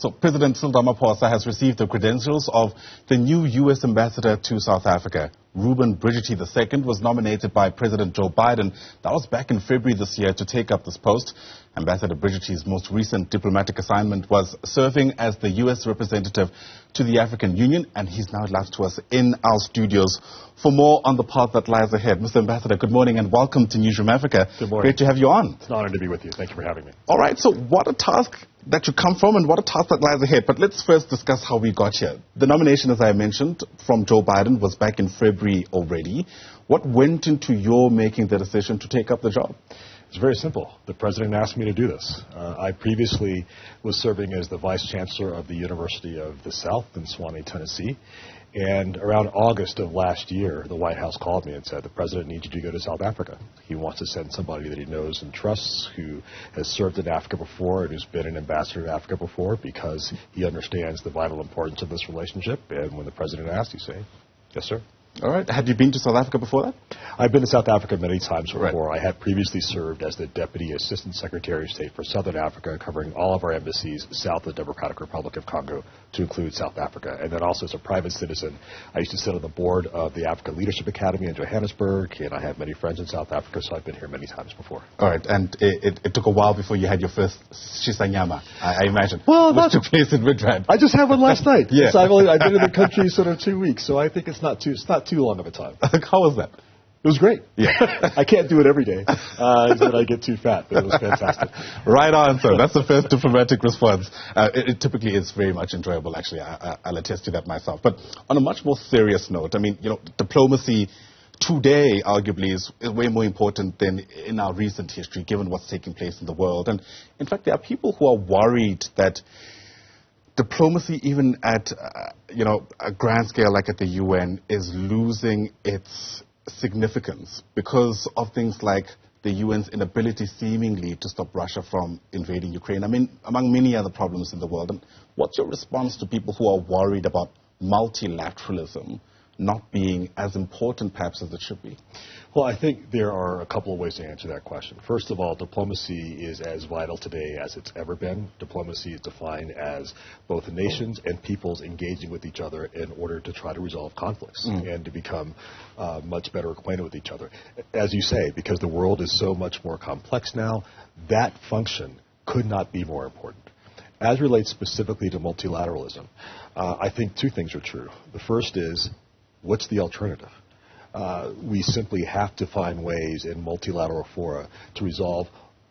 So President Cyril Ramaphosa has received the credentials of the new U.S. Ambassador to South Africa. Reuben Brigety II was nominated by President Joe Biden. That was back in February this year to take up this post. Ambassador Brigity's most recent diplomatic assignment was serving as the U.S. representative to the African Union, and he's now live to us in our studios for more on the path that lies ahead. Mr. Ambassador, good morning and welcome to Newzroom Afrika. Good morning. Great to have you on. It's an honor to be with you. Thank you for having me. All right, so what a task that you come from and what a task that lies ahead. But let's first discuss how we got here. The nomination, as I mentioned, from Joe Biden was back in February already. What went into your making the decision to take up the job? It's very simple. The president asked me to do this. I previously was serving as the vice chancellor of the University of the South in Sewanee, Tennessee. And around August of last year, the White House called me and said, the president needs you to go to South Africa. He wants to send somebody that he knows and trusts, who has served in Africa before and who's been an ambassador to Africa before, because he understands the vital importance of this relationship. And when the president asked, you say, yes, sir. All right. Had you been to South Africa before that? I've been to South Africa many times before. Right. I had previously served as the Deputy Assistant Secretary of State for Southern Africa, covering all of our embassies south of the Democratic Republic of Congo, to include South Africa. And then also as a private citizen, I used to sit on the board of the Africa Leadership Academy in Johannesburg, and I have many friends in South Africa, so I've been here many times before. All right. And it took a while before you had your first shisanyama, I imagine. Well, which took place in Midrand. I just had one last night. Yeah. So I've been in the country sort of 2 weeks, so I think it's not too long of a time. How was that? It was great. Yeah. I can't do it every day, then I get too fat, but it was fantastic. Right on, sir. That's the first diplomatic response. It typically is very much enjoyable, actually. I'll attest to that myself. But on a much more serious note, I mean, diplomacy today, arguably, is way more important than in our recent history, given what's taking place in the world. And, in fact, there are people who are worried that diplomacy, even at, a grand scale like at the UN, is losing its significance because of things like the UN's inability seemingly to stop Russia from invading Ukraine. I mean, among many other problems in the world. And what's your response to people who are worried about multilateralism not being as important perhaps as it should be? Well, I think there are a couple of ways to answer that question. First of all, diplomacy is as vital today as it's ever been. Diplomacy is defined as both nations and peoples engaging with each other in order to try to resolve conflicts and to become much better acquainted with each other. As you say, because the world is so much more complex now, that function could not be more important. As relates specifically to multilateralism, I think two things are true. The first is, what's the alternative? We simply have to find ways in multilateral fora to resolve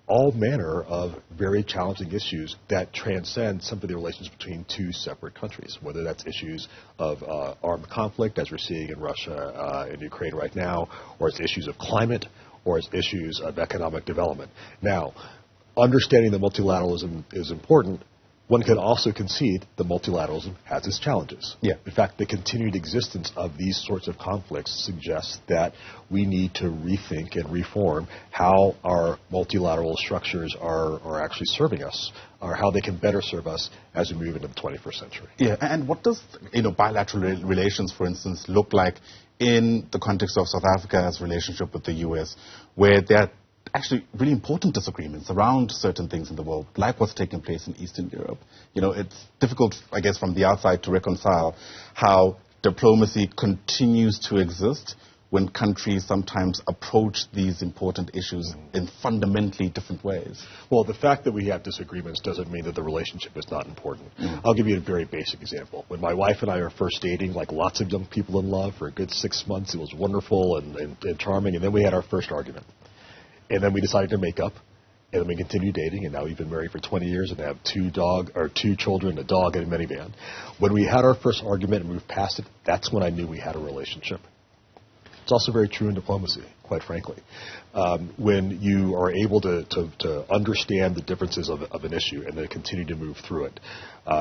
all manner of very challenging issues that transcend simply the relations between two separate countries, whether that's issues of armed conflict, as we're seeing in Russia and Ukraine right now, or it's issues of climate, or it's issues of economic development. Now, understanding that multilateralism is important, one could also concede that multilateralism has its challenges. Yeah. In fact, the continued existence of these sorts of conflicts suggests that we need to rethink and reform how our multilateral structures are actually serving us, or how they can better serve us as we move into the 21st century. Yeah, and what does bilateral relations, for instance, look like in the context of South Africa's relationship with the U.S., where there are actually really important disagreements around certain things in the world, like what's taking place in Eastern Europe. It's difficult, I guess, from the outside to reconcile how diplomacy continues to exist when countries sometimes approach these important issues in fundamentally different ways. Well, the fact that we have disagreements doesn't mean that the relationship is not important. I'll give you a very basic example. When my wife and I were first dating, like lots of young people in love, for a good 6 months, it was wonderful and charming, and then we had our first argument. And then we decided to make up, and then we continued dating, and now we've been married for 20 years and have two children, a dog, and a minivan. When we had our first argument and moved past it, that's when I knew we had a relationship. It's also very true in diplomacy, quite frankly. When you are able to understand the differences of an issue and then continue to move through it,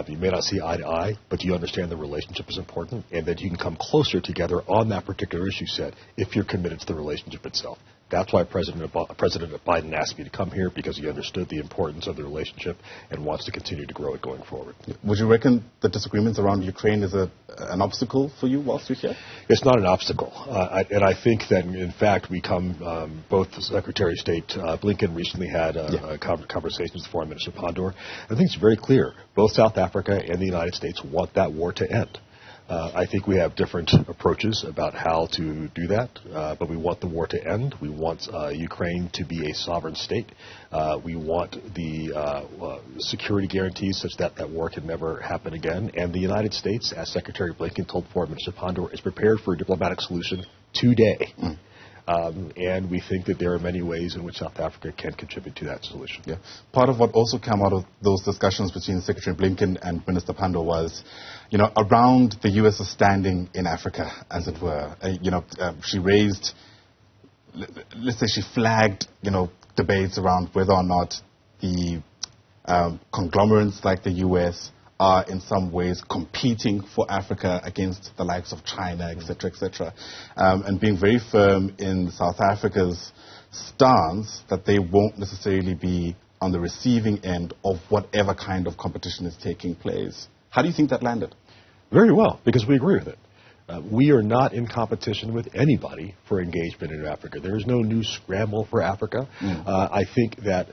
you may not see eye to eye, but you understand the relationship is important and that you can come closer together on that particular issue set if you're committed to the relationship itself. That's why President Biden asked me to come here, because he understood the importance of the relationship and wants to continue to grow it going forward. Would you reckon the disagreements around Ukraine is an obstacle for you whilst you're here? It's not an obstacle. And I think that, in fact, we come, both Secretary of State Blinken recently had conversations with Foreign Minister Pandor. I think it's very clear. Both South Africa and the United States want that war to end. I think we have different approaches about how to do that, but we want the war to end. We want Ukraine to be a sovereign state. We want the security guarantees such that that war can never happen again. And the United States, as Secretary Blinken told Foreign Minister Pandor, is prepared for a diplomatic solution today. And we think that there are many ways in which South Africa can contribute to that solution. Yeah. Part of what also came out of those discussions between Secretary Blinken and Minister Pandor was, around the U.S.'s standing in Africa, as it were. She raised, let's say she flagged, debates around whether or not the conglomerates like the U.S. are in some ways competing for Africa against the likes of China, etc., and being very firm in South Africa's stance that they won't necessarily be on the receiving end of whatever kind of competition is taking place. How do you think that landed? Very well, because we agree with it. We are not in competition with anybody for engagement in Africa. There is no new scramble for Africa. I think that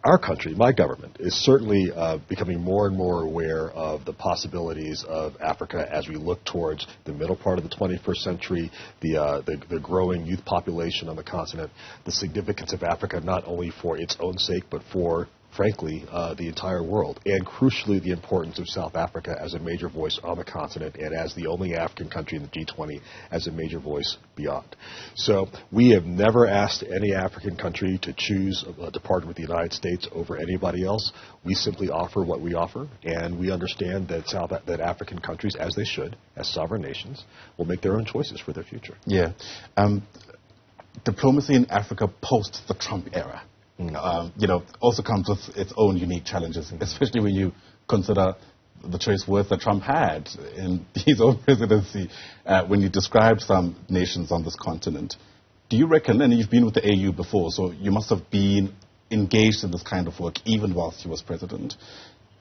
our country, my government, is certainly becoming more and more aware of the possibilities of Africa as we look towards the middle part of the 21st century, the growing youth population on the continent, the significance of Africa not only for its own sake, but for, frankly, the entire world, and crucially the importance of South Africa as a major voice on the continent and as the only African country in the G20 as a major voice beyond. So we have never asked any African country to choose to partner with the United States over anybody else. We simply offer what we offer, and we understand that African countries, as they should, as sovereign nations, will make their own choices for their future. Yeah. Diplomacy in Africa post the Trump era, also comes with its own unique challenges, especially when you consider the choice words that Trump had in his own presidency when he described some nations on this continent. Do you reckon, and you've been with the AU before, so you must have been engaged in this kind of work even whilst he was president.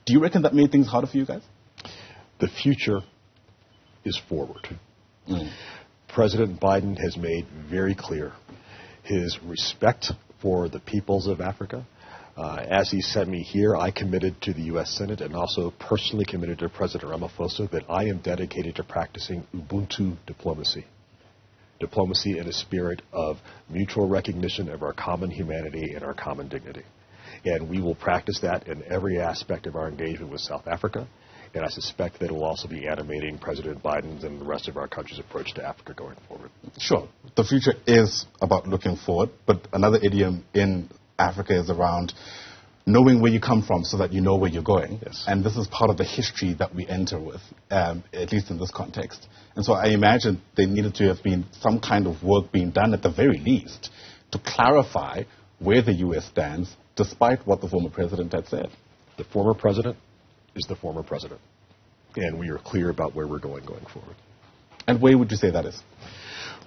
Do you reckon that made things harder for you guys? The future is forward. President Biden has made very clear his respect for the peoples of Africa. As he sent me here, I committed to the U.S. Senate and also personally committed to President Ramaphosa that I am dedicated to practicing Ubuntu diplomacy. Diplomacy in a spirit of mutual recognition of our common humanity and our common dignity. And we will practice that in every aspect of our engagement with South Africa. And I suspect that it will also be animating President Biden's and the rest of our country's approach to Africa going forward. Sure. The future is about looking forward, but another idiom in Africa is around knowing where you come from so that you know where you're going. Yes. And this is part of the history that we enter with, at least in this context. And so I imagine there needed to have been some kind of work being done at the very least to clarify where the U.S. stands, despite what the former president had said. The former president is the former president. And we are clear about where we're going forward. And where would you say that is?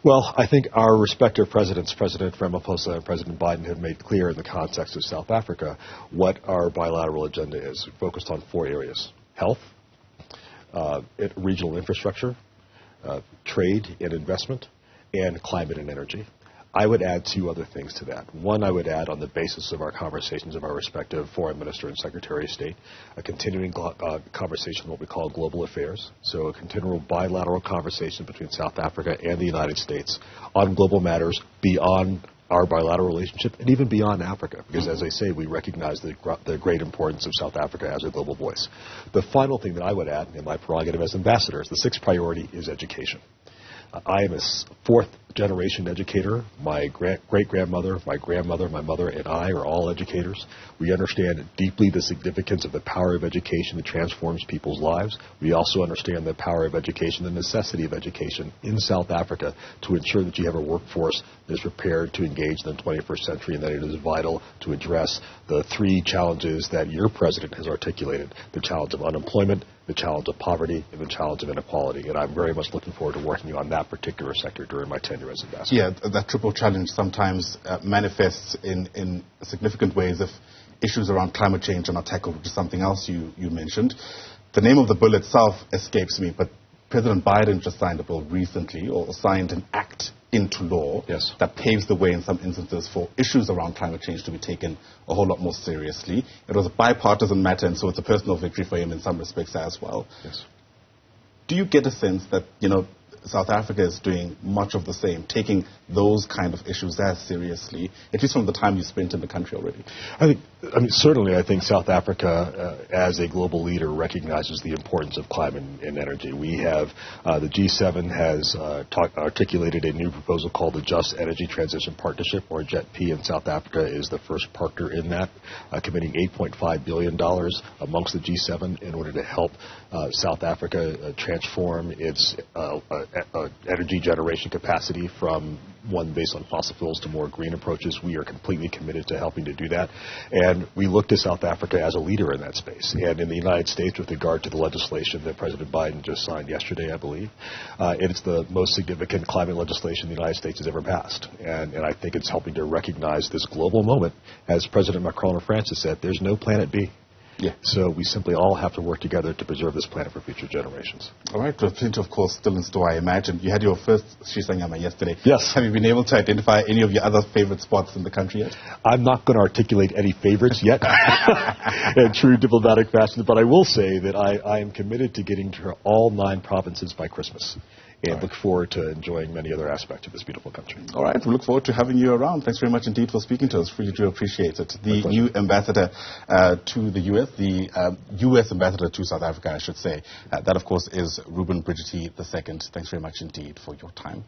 Well, I think our respective presidents, President Ramaphosa and President Biden, have made clear in the context of South Africa what our bilateral agenda is, focused on 4 areas: health, regional infrastructure, trade and investment, and climate and energy. I would add 2 other things to that. One, I would add on the basis of our conversations of our respective foreign minister and secretary of state, a continuing conversation on what we call global affairs. So a continual bilateral conversation between South Africa and the United States on global matters beyond our bilateral relationship and even beyond Africa. Because as I say, we recognize the great importance of South Africa as a global voice. The final thing that I would add in my prerogative as ambassador is the 6th priority is education. I am a 4th-generation educator. My great-grandmother, my grandmother, my mother, and I are all educators. We understand deeply the significance of the power of education that transforms people's lives. We also understand the power of education, the necessity of education in South Africa to ensure that you have a workforce that is prepared to engage in the 21st century and that it is vital to address the 3 challenges that your president has articulated: the challenge of unemployment, the challenge of poverty, and the challenge of inequality. And I'm very much looking forward to working on that that particular sector during my tenure as ambassador. Yeah, that triple challenge sometimes manifests in significant ways if issues around climate change are not tackled, which is something else you mentioned. The name of the bill itself escapes me, but President Biden just signed a bill recently, or signed an act into law that paves the way in some instances for issues around climate change to be taken a whole lot more seriously. It was a bipartisan matter, and so it's a personal victory for him in some respects as well. Yes. Do you get a sense that, South Africa is doing much of the same, taking those kind of issues as seriously, at least from the time you spent in the country already? Certainly I think South Africa, as a global leader, recognizes the importance of climate and energy. We have, the G7 has articulated a new proposal called the Just Energy Transition Partnership, or JETP, and South Africa is the first partner in that, committing $8.5 billion amongst the G7 in order to help South Africa transform its energy generation capacity from one based on fossil fuels to more green approaches. We are completely committed to helping to do that. And we look to South Africa as a leader in that space. And in the United States, with regard to the legislation that President Biden just signed yesterday, I believe, it's the most significant climate legislation the United States has ever passed. And I think it's helping to recognize this global moment. As President Macron of France has said, there's no planet B. Yeah. So we simply all have to work together to preserve this planet for future generations. All right. Well, plenty, of course, still in store, I imagine. You had your first Shisanyama yesterday. Yes. Have you been able to identify any of your other favorite spots in the country yet? I'm not going to articulate any favorites yet in true diplomatic fashion, but I will say that I am committed to getting to all 9 provinces by Christmas. And look forward to enjoying many other aspects of this beautiful country. All right. We look forward to having you around. Thanks very much indeed for speaking to us. Really do appreciate it. The new ambassador to the U.S., the U.S. Ambassador to South Africa, I should say. That, of course, is Reuben Brigety II. Thanks very much indeed for your time.